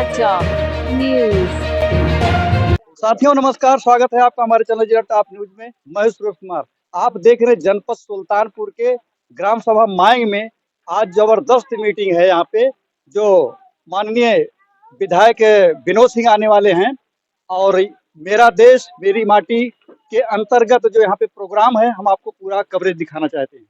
चर्चा न्यूज। साथियों नमस्कार, स्वागत है आपका हमारे चैनल जिला टॉप न्यूज में। मैं सुरेश कुमार, आप देख रहे हैं जनपद सुल्तानपुर के ग्राम सभा मांग में आज जबरदस्त मीटिंग है। यहाँ पे जो माननीय विधायक विनोद सिंह आने वाले हैं और मेरा देश मेरी माटी के अंतर्गत जो यहाँ पे प्रोग्राम है, हम आपको पूरा कवरेज दिखाना चाहते हैं।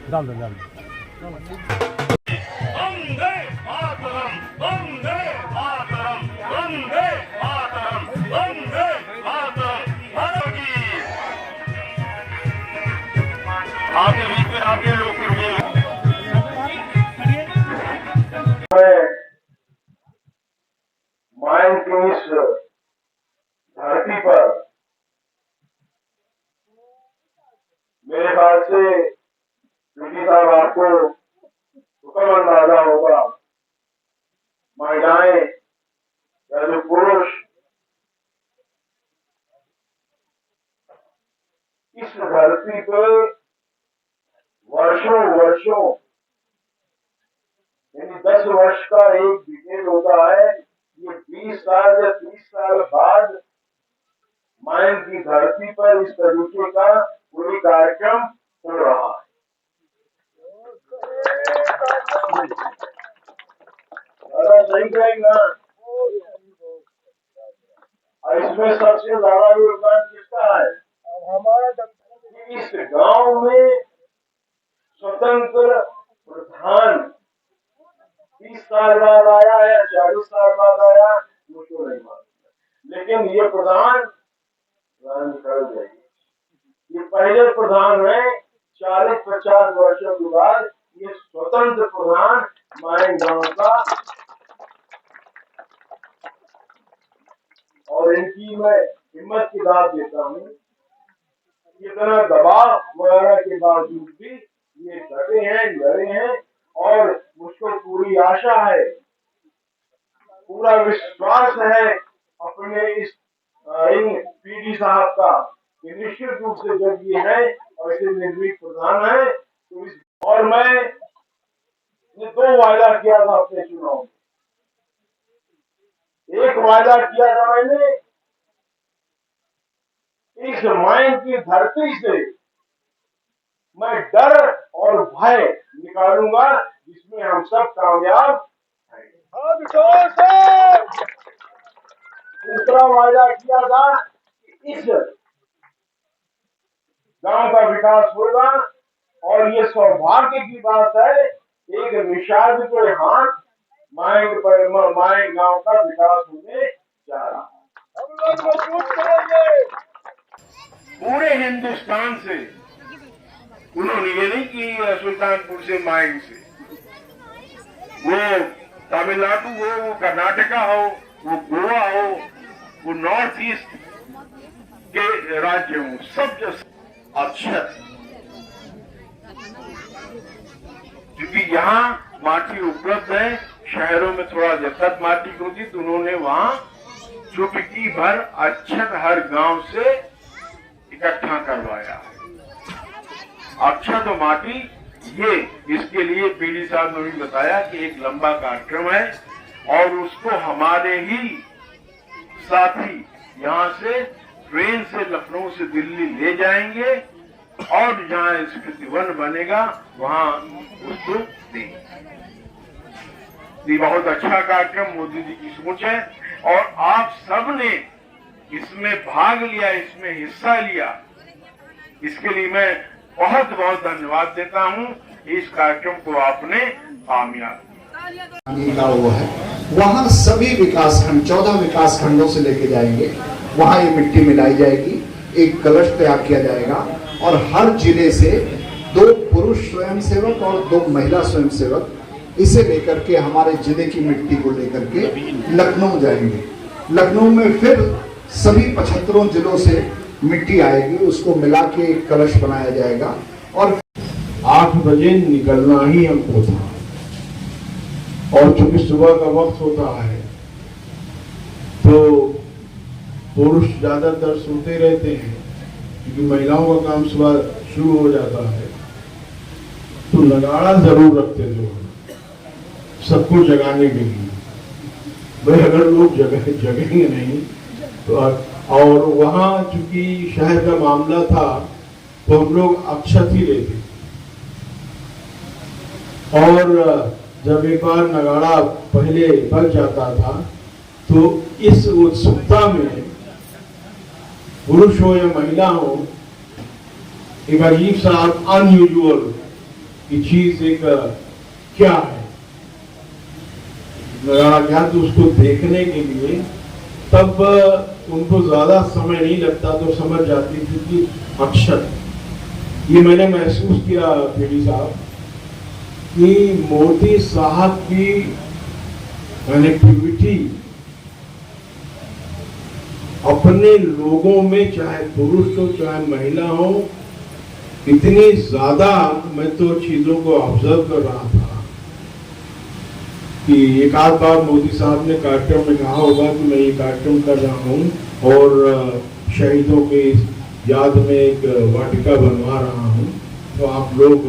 डाल दो। वंदे मातरम, वंदे मातरम, वंदे मातरम, वंदे मातरम। आपके बीच में आपके लोग माइन की इस धरती पर मेरे ख्याल से साहब आपको हुक्म अंदाजा होगा, महिलाएं या जो पुरुष इस धरती पे वर्षों यानी 10 वर्ष का एक पीरियड होता है। ये 20 साल या 30 साल बाद माइन की धरती पर इस तरीके का पूरी कार्यक्रम हो रहा है। सही कहेगा। और इसमें सबसे ज्यादा योगदान किसका है? हमारा। इस गांव में स्वतंत्र प्रधान 30 साल बाद आया या 40 साल बाद आया, मुझको नहीं मालूम, लेकिन ये प्रधान निकल जाएगी। ये पहले प्रधान है 40-50 वर्षों के बाद ये स्वतंत्र प्रधान माइन गांव का। और इनकी मैं हिम्मत की दाद देता हूँ। इतना दबाव वगैरह के बावजूद भी ये डटे हैं, लड़े हैं और मुझको पूरी आशा है, पूरा विश्वास है अपने इस इन पीडी साहब का कि निश्चित रूप से जब ये है और इसे निर्भीक प्रधान है तो इस। और मैं ने 2 वायदा किया था अपने चुनाव में। एक वायदा किया था मैंने, इस माइन की धरती से मैं डर और भय निकालूंगा, जिसमें हम सब कामयाब हैं। दूसरा वायदा किया था कि इस गांव का विकास होगा और ये सौभाग्य की बात है, एक निषाद के हाथ माइन गांव का विकास होने जा रहा है। पूरे हिंदुस्तान से उन्होंने ये नहीं कि सुल्तानपुर से माइन से, वो तमिलनाडु हो, वो कर्नाटका हो, वो गोवा हो, वो नॉर्थ ईस्ट के राज्य हो, सब जो अक्षत, क्योंकि यहाँ माटी उपलब्ध है। शहरों में थोड़ा दिक्कत माटी की होती, तो उन्होंने वहाँ चुटकी भर अक्षत हर गांव से इकट्ठा करवाया। अक्षत माटी ये इसके लिए पीडी साहब ने भी बताया कि एक लंबा कार्यक्रम है और उसको हमारे ही साथी यहाँ से ट्रेन से लखनऊ से दिल्ली ले जाएंगे और जहाँ स्मृति वन बनेगा वहाँ उसको देंगे। ये बहुत अच्छा कार्यक्रम मोदी जी की सोच है और आप सबने इसमें भाग लिया, इसमें हिस्सा लिया, इसके लिए मैं बहुत बहुत धन्यवाद देता हूँ। इस कार्यक्रम को आपने कामयाब का वो है, वहाँ सभी विकासखंड 14 विकासखंडों से लेके जाएंगे, वहाँ ये मिट्टी मिलाई जाएगी, एक कलश तैयार किया जाएगा और हर जिले से 2 पुरुष स्वयंसेवक और 2 महिला स्वयंसेवक इसे लेकर के हमारे जिले की मिट्टी को लेकर के लखनऊ जाएंगे। लखनऊ में फिर सभी 75 जिलों से मिट्टी आएगी, उसको मिला के एक कलश बनाया जाएगा और 8 बजे निकलना ही हमको था। और चूंकि सुबह का वक्त होता है तो पुरुष ज्यादातर सोते रहते हैं, क्योंकि महिलाओं का काम सुबह शुरू हो जाता है। तो नगाड़ा जरूर रखते थे सबको जगाने के लिए। भाई अगर लोग जगेंगे नहीं तो। और वहां चूंकि शहर का मामला था तो हम लोग अक्षत ही लेते। और जब एक बार नगाड़ा पहले बज जाता था तो इस उत्सुकता में पुरुष हो या महिला हो, एक अजीब सा अनयूजुअल की चीज एक क्या है नगाड़ा क्या, तो उसको देखने के लिए तब उनको ज्यादा समय नहीं लगता तो समझ जाती थी कि अक्षत। ये मैंने महसूस किया पीडी साहब कि मोदी साहब की कनेक्टिविटी अपने लोगों में, चाहे पुरुष हो चाहे महिला हो, इतनी ज्यादा। मैं तो चीजों को ऑब्जर्व कर रहा था कि एक आध बार मोदी साहब ने कार्यक्रम में कहा होगा कि मैं ये कार्यक्रम कर रहा हूँ और शहीदों के याद में एक वाटिका बनवा रहा हूँ, तो आप लोग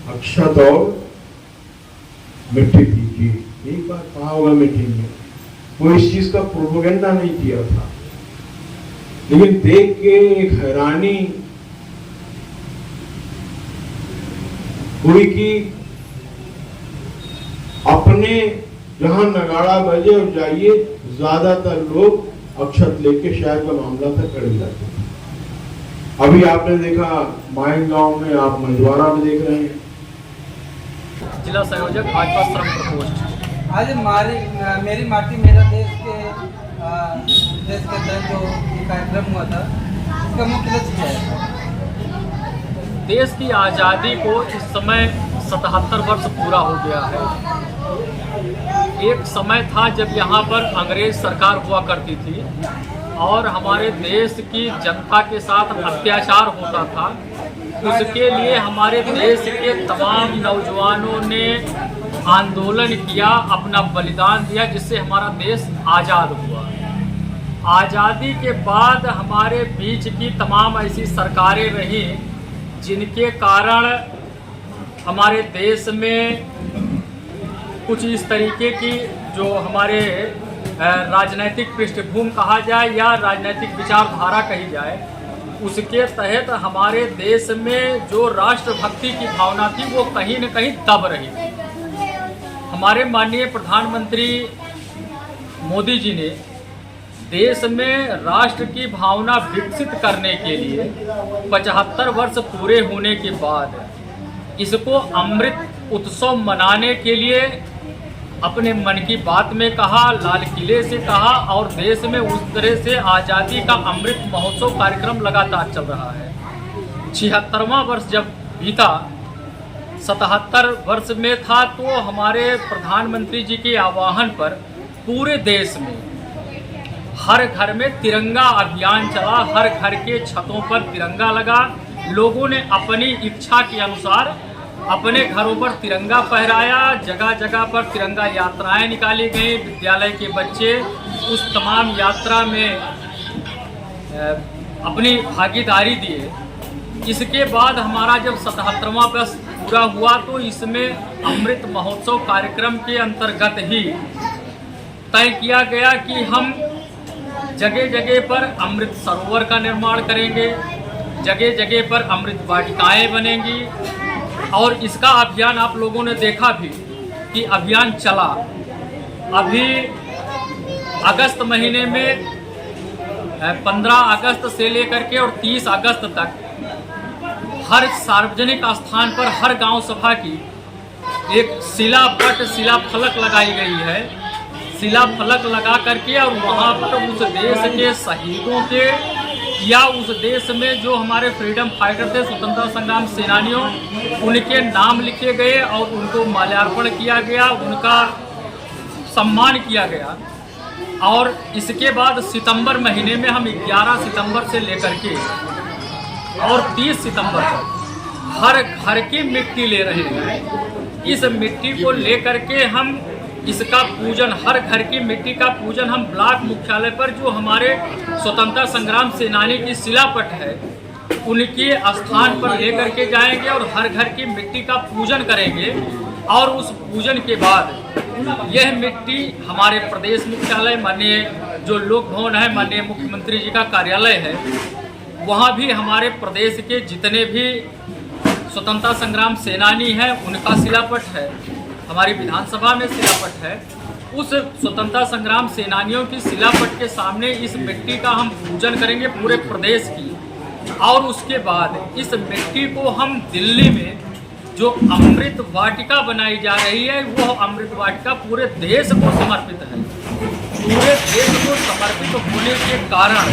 अक्षत और मिट्टी दीजिए। यही बात कहा होगा मीटिंग में। वो इस चीज का प्रोपेगेंडा नहीं किया था, लेकिन देख के एक हैरानी हुई कि अपने जहां नगाड़ा बजे और जाइए ज्यादातर लोग अक्षत लेके शहर का मामला तक खड़े जाते थे। अभी आपने देखा माइन गांव में, आप मंझवारा में देख रहे हैं। जिला संयोजक भाजपा श्रम प्रकोष्ठ। आज मेरी माटी मेरा देश के तहत जो कार्यक्रम हुआ था, इसका मुख्य लक्ष्य क्या है? देश की आज़ादी को इस समय 77 वर्ष पूरा हो गया है। एक समय था जब यहाँ पर अंग्रेज सरकार हुआ करती थी और हमारे देश की जनता के साथ अत्याचार होता था। उसके लिए हमारे देश के तमाम नौजवानों ने आंदोलन किया, अपना बलिदान दिया, जिससे हमारा देश आज़ाद हुआ। आज़ादी के बाद हमारे बीच की तमाम ऐसी सरकारें रहीं जिनके कारण हमारे देश में कुछ इस तरीके की जो हमारे राजनैतिक पृष्ठभूमि कहा जाए या राजनैतिक विचारधारा कही जाए, उसके तहत हमारे देश में जो राष्ट्रभक्ति की भावना थी वो कहीं न कहीं दब रही थी। हमारे माननीय प्रधानमंत्री मोदी जी ने देश में राष्ट्र की भावना विकसित करने के लिए 75 वर्ष पूरे होने के बाद इसको अमृत उत्सव मनाने के लिए अपने मन की बात में कहा, लाल किले से कहा, और देश में उस तरह से आज़ादी का अमृत महोत्सव कार्यक्रम लगातार चल रहा है। 76वां वर्ष जब बीता, 77 वर्ष में था, तो हमारे प्रधानमंत्री जी के आह्वान पर पूरे देश में हर घर में तिरंगा अभियान चला, हर घर के छतों पर तिरंगा लगा। लोगों ने अपनी इच्छा के अनुसार अपने घरों पर तिरंगा फहराया, जगह जगह पर तिरंगा यात्राएं निकाली गई। विद्यालय के बच्चे उस तमाम यात्रा में अपनी भागीदारी दिए। इसके बाद हमारा जब 77वां वर्ष पूरा हुआ तो इसमें अमृत महोत्सव कार्यक्रम के अंतर्गत ही तय किया गया कि हम जगह जगह पर अमृत सरोवर का निर्माण करेंगे, जगह जगह पर अमृत वाटिकाएं बनेंगी। और इसका अभियान आप लोगों ने देखा भी कि अभियान चला। अभी अगस्त महीने में 15 अगस्त से लेकर के और 30 अगस्त तक हर सार्वजनिक स्थान पर, हर गांव सभा की एक शिलाफलक लगाई गई है। शिलाफलक लगा करके और वहाँ पर उस देश के शहीदों के या उस देश में जो हमारे फ्रीडम फाइटर थे, स्वतंत्रता संग्राम सेनानियों, उनके नाम लिखे गए और उनको माल्यार्पण किया गया, उनका सम्मान किया गया। और इसके बाद सितंबर महीने में हम 11 सितंबर से लेकर के और 30 सितंबर तक हर घर की मिट्टी ले रहे हैं। इस मिट्टी को लेकर के हम इसका पूजन, हर घर की मिट्टी का पूजन हम ब्लॉक मुख्यालय पर जो हमारे स्वतंत्रता संग्राम सेनानी की शिलापट है उनके स्थान पर लेकर के जाएंगे और हर घर की मिट्टी का पूजन करेंगे। और उस पूजन के बाद यह मिट्टी हमारे प्रदेश मुख्यालय, माननीय जो लोक भवन है, माननीय मुख्यमंत्री जी का कार्यालय है, वहाँ भी हमारे प्रदेश के जितने भी स्वतंत्रता संग्राम सेनानी हैं उनका शिलापट है, हमारी विधानसभा में शिलापट है। उस स्वतंत्रता संग्राम सेनानियों की शिलापट के सामने इस मिट्टी का हम पूजन करेंगे पूरे प्रदेश की। और उसके बाद इस मिट्टी को हम दिल्ली में जो अमृत वाटिका बनाई जा रही है, वो अमृत वाटिका पूरे देश को समर्पित है। पूरे देश को समर्पित होने के कारण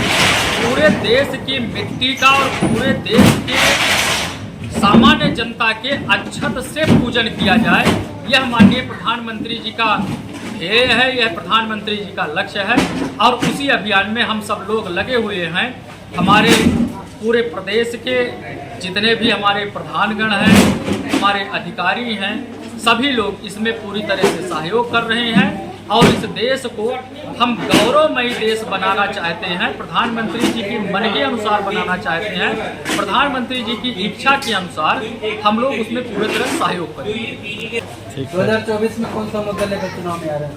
पूरे देश की मिट्टी का और पूरे देश के सामान्य जनता के अक्षत से पूजन किया जाए, यह माननीय प्रधानमंत्री जी का ध्येय है, यह प्रधानमंत्री जी का लक्ष्य है। और उसी अभियान में हम सब लोग लगे हुए हैं। हमारे पूरे प्रदेश के जितने भी हमारे प्रधानगण हैं, हमारे अधिकारी हैं, सभी लोग इसमें पूरी तरह से सहयोग कर रहे हैं और इस देश को हम गौरवमयी देश बनाना चाहते हैं। प्रधानमंत्री जी की मन के अनुसार बनाना चाहते हैं, प्रधानमंत्री जी की इच्छा के अनुसार हम लोग उसमें पूरी तरह सहयोग करेंगे। 2024 में कौन सा मुद्दा लेकर चुनाव में आ रहे हैं?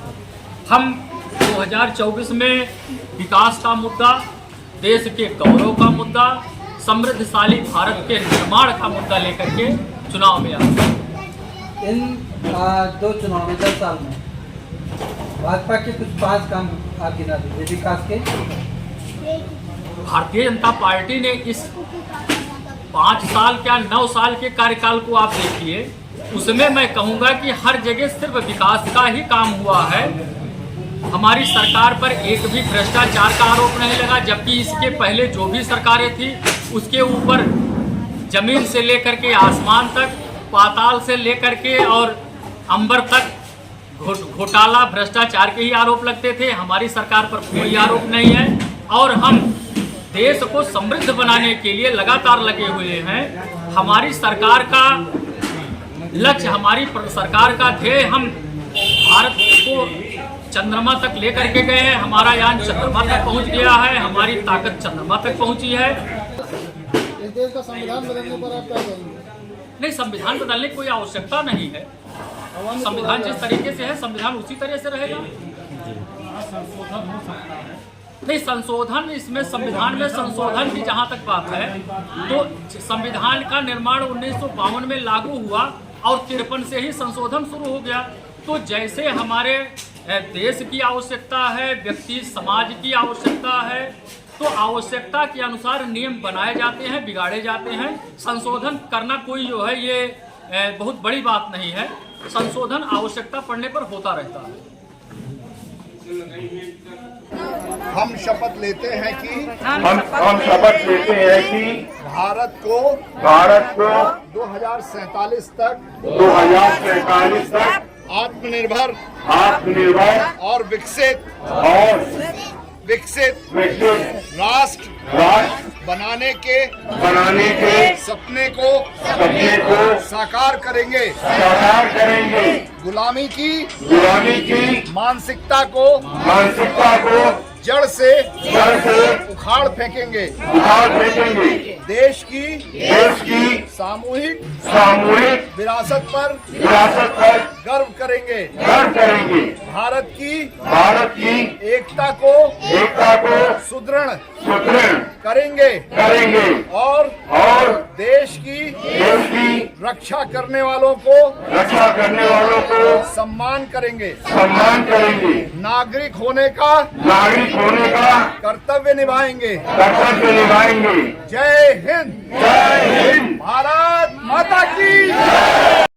हम 2024 में विकास का मुद्दा, देश के गौरव का मुद्दा, समृद्धशाली भारत के निर्माण का मुद्दा लेकर के चुनाव में आ रहे हैं। इन 2 चुनाव में 10 साल में भाजपा के कुछ 5 काम आप गिना दीजिए विकास के। भारतीय जनता पार्टी ने इस 5 साल क्या 9 साल के कार्यकाल को आप देखिए, उसमें मैं कहूँगा कि हर जगह सिर्फ विकास का ही काम हुआ है। हमारी सरकार पर एक भी भ्रष्टाचार का आरोप नहीं लगा, जबकि इसके पहले जो भी सरकारें थी उसके ऊपर जमीन से लेकर के आसमान तक, पाताल से लेकर के और अंबर तक घोटाला भ्रष्टाचार के ही आरोप लगते थे। हमारी सरकार पर कोई आरोप नहीं है और हम देश को समृद्ध बनाने के लिए लगातार लगे हुए हैं। हमारी सरकार का लक्ष्य, हमारी सरकार का ध्येय, हम भारत को चंद्रमा तक लेकर के गए हैं। हमारा यान चंद्रमा तक पहुंच गया है, हमारी ताकत चंद्रमा तक पहुंची है। इस देश का संविधान बदलने पर आप क्या कहेंगे? नहीं, संविधान बदलने की कोई आवश्यकता नहीं है। संविधान जिस तरीके से है संविधान उसी तरह से रहेगा। नहीं, संशोधन, इसमें संविधान में संशोधन की जहां तक बात है तो संविधान का निर्माण 1952 में लागू हुआ और 53 से ही संशोधन शुरू हो गया। तो जैसे हमारे देश की आवश्यकता है, व्यक्ति समाज की आवश्यकता है, तो आवश्यकता के अनुसार नियम बनाए जाते हैं, बिगाड़े जाते हैं। संशोधन करना कोई जो है ये बहुत बड़ी बात नहीं है। संशोधन आवश्यकता पड़ने पर होता रहता है। हम शपथ लेते हैं कि हम शपथ लेते हैं कि भारत को 2047 तक आत्मनिर्भर और विकसित राष्ट्र बनाने के सपने को साकार करेंगे। गुलामी की मानसिकता को जड़ से उखाड़ फेंकेंगे। देश की सामूहिक विरासत पर गर्व करेंगे। भारत की एकता को सुदृढ़ करेंगे और देश की रक्षा करने वालों को सम्मान करेंगे। नागरिक होने का कर्तव्य निभाएंगे। जय हिंद। भारत माता की।